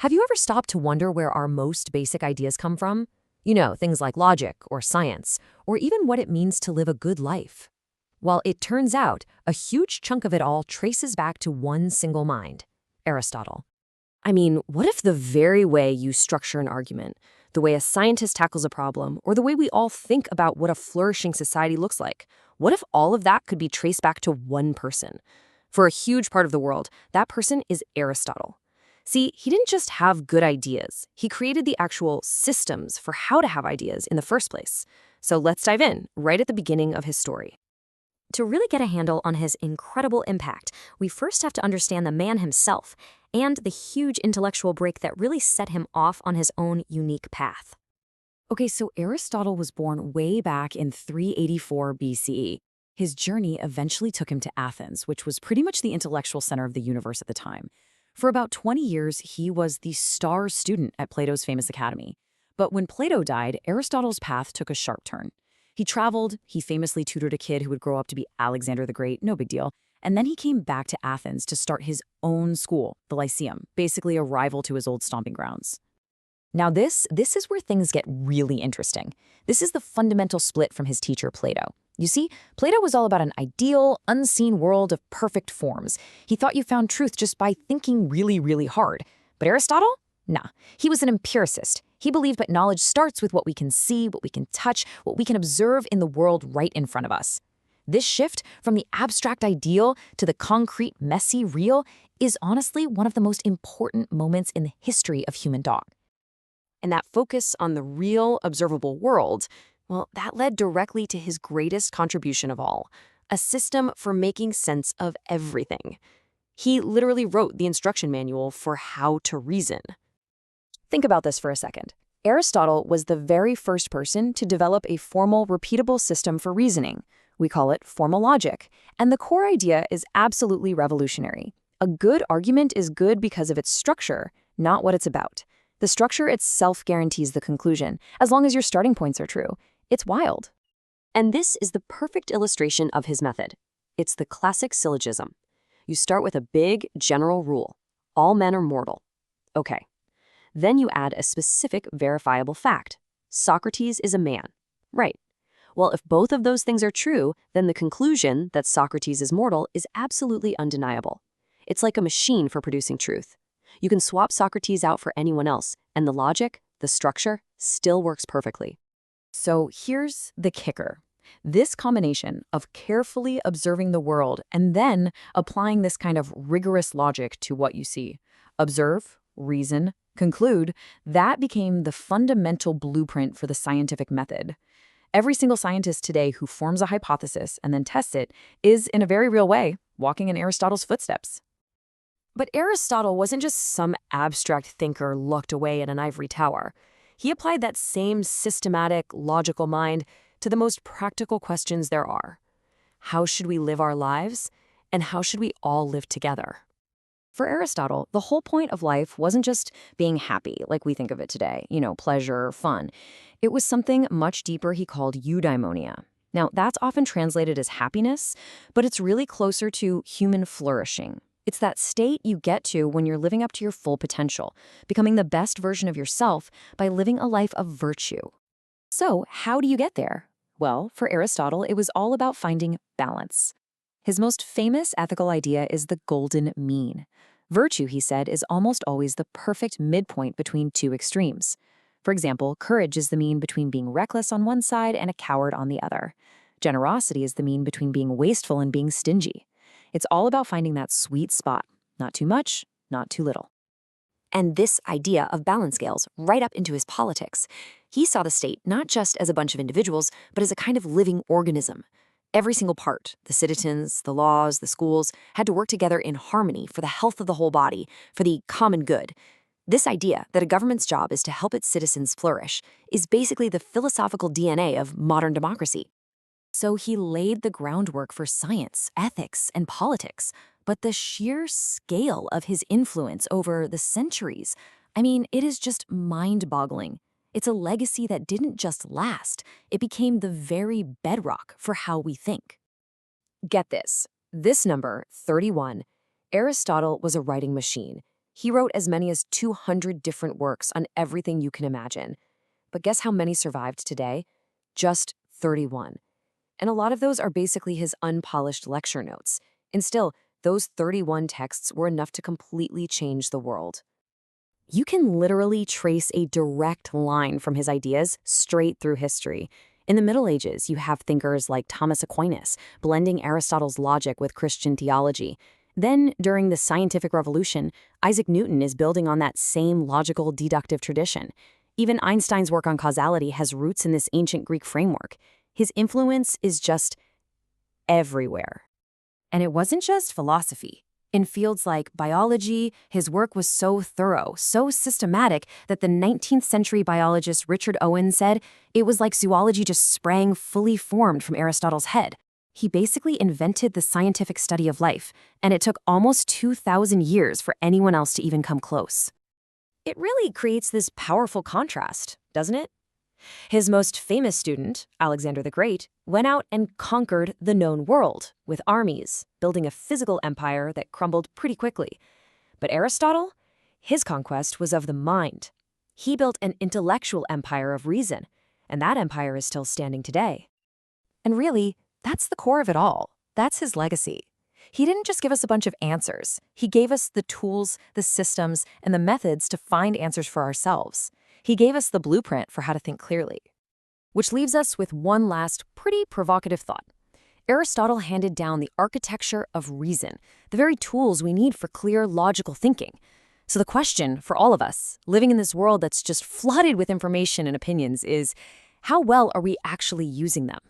Have you ever stopped to wonder where our most basic ideas come from? You know, things like logic or science, or even what it means to live a good life. Well, it turns out a huge chunk of it all traces back to one single mind, Aristotle. I mean, what if the very way you structure an argument, the way a scientist tackles a problem, or the way we all think about what a flourishing society looks like, what if all of that could be traced back to one person? For a huge part of the world, that person is Aristotle. See, he didn't just have good ideas. He created the actual systems for how to have ideas in the first place. So let's dive in, right at the beginning of his story. To really get a handle on his incredible impact, we first have to understand the man himself and the huge intellectual break that really set him off on his own unique path. Okay, so Aristotle was born way back in 384 BCE. His journey eventually took him to Athens, which was pretty much the intellectual center of the universe at the time. For about 20 years, he was the star student at Plato's famous academy. But when Plato died, Aristotle's path took a sharp turn. He traveled, he famously tutored a kid who would grow up to be Alexander the Great, no big deal, and then he came back to Athens to start his own school, the Lyceum, basically a rival to his old stomping grounds. Now this is where things get really interesting. This is the fundamental split from his teacher Plato. You see, Plato was all about an ideal, unseen world of perfect forms. He thought you found truth just by thinking really, really hard. But Aristotle? Nah, he was an empiricist. He believed that knowledge starts with what we can see, what we can touch, what we can observe in the world right in front of us. This shift from the abstract ideal to the concrete, messy real is honestly one of the most important moments in the history of human thought. And that focus on the real, observable world, well, that led directly to his greatest contribution of all, a system for making sense of everything. He literally wrote the instruction manual for how to reason. Think about this for a second. Aristotle was the very first person to develop a formal, repeatable system for reasoning. We call it formal logic, and the core idea is absolutely revolutionary. A good argument is good because of its structure, not what it's about. The structure itself guarantees the conclusion, as long as your starting points are true. It's wild. And this is the perfect illustration of his method. It's the classic syllogism. You start with a big, general rule. All men are mortal. Okay. Then you add a specific, verifiable fact. Socrates is a man. Right. Well, if both of those things are true, then the conclusion that Socrates is mortal is absolutely undeniable. It's like a machine for producing truth. You can swap Socrates out for anyone else, and the logic, the structure, still works perfectly. So here's the kicker. This combination of carefully observing the world and then applying this kind of rigorous logic to what you see. Observe, reason, conclude, that became the fundamental blueprint for the scientific method. Every single scientist today who forms a hypothesis and then tests it is, in a very real way, walking in Aristotle's footsteps. But Aristotle wasn't just some abstract thinker locked away in an ivory tower. He applied that same systematic, logical mind to the most practical questions there are. How should we live our lives? And how should we all live together? For Aristotle, the whole point of life wasn't just being happy like we think of it today, pleasure or fun. It was something much deeper he called eudaimonia. Now, that's often translated as happiness, but it's really closer to human flourishing. It's that state you get to when you're living up to your full potential, becoming the best version of yourself by living a life of virtue. So, how do you get there? Well, for Aristotle, it was all about finding balance. His most famous ethical idea is the golden mean. Virtue, he said, is almost always the perfect midpoint between two extremes. For example, courage is the mean between being reckless on one side and a coward on the other. Generosity is the mean between being wasteful and being stingy. It's all about finding that sweet spot, not too much, not too little. And this idea of balance scales right up into his politics. He saw the state not just as a bunch of individuals, but as a kind of living organism. Every single part, the citizens, the laws, the schools, had to work together in harmony for the health of the whole body, for the common good. This idea that a government's job is to help its citizens flourish is basically the philosophical DNA of modern democracy. So he laid the groundwork for science, ethics, and politics. But the sheer scale of his influence over the centuries, it is just mind-boggling. It's a legacy that didn't just last, it became the very bedrock for how we think. Get this number, 31, Aristotle was a writing machine. He wrote as many as 200 different works on everything you can imagine. But guess how many survived today? Just 31. And a lot of those are basically his unpolished lecture notes. And still, those 31 texts were enough to completely change the world. You can literally trace a direct line from his ideas straight through history. In the Middle Ages, you have thinkers like Thomas Aquinas, blending Aristotle's logic with Christian theology. Then, during the scientific revolution, Isaac Newton is building on that same logical deductive tradition. Even Einstein's work on causality has roots in this ancient Greek framework. His influence is just everywhere. And it wasn't just philosophy. In fields like biology, his work was so thorough, so systematic, that the 19th century biologist Richard Owen said it was like zoology just sprang fully formed from Aristotle's head. He basically invented the scientific study of life, and it took almost 2,000 years for anyone else to even come close. It really creates this powerful contrast, doesn't it? His most famous student, Alexander the Great, went out and conquered the known world with armies, building a physical empire that crumbled pretty quickly. But Aristotle, his conquest was of the mind. He built an intellectual empire of reason, and that empire is still standing today. And really, that's the core of it all. That's his legacy. He didn't just give us a bunch of answers. He gave us the tools, the systems, and the methods to find answers for ourselves. He gave us the blueprint for how to think clearly. Which leaves us with one last pretty provocative thought. Aristotle handed down the architecture of reason, the very tools we need for clear, logical thinking. So the question for all of us, living in this world that's just flooded with information and opinions, is how well are we actually using them?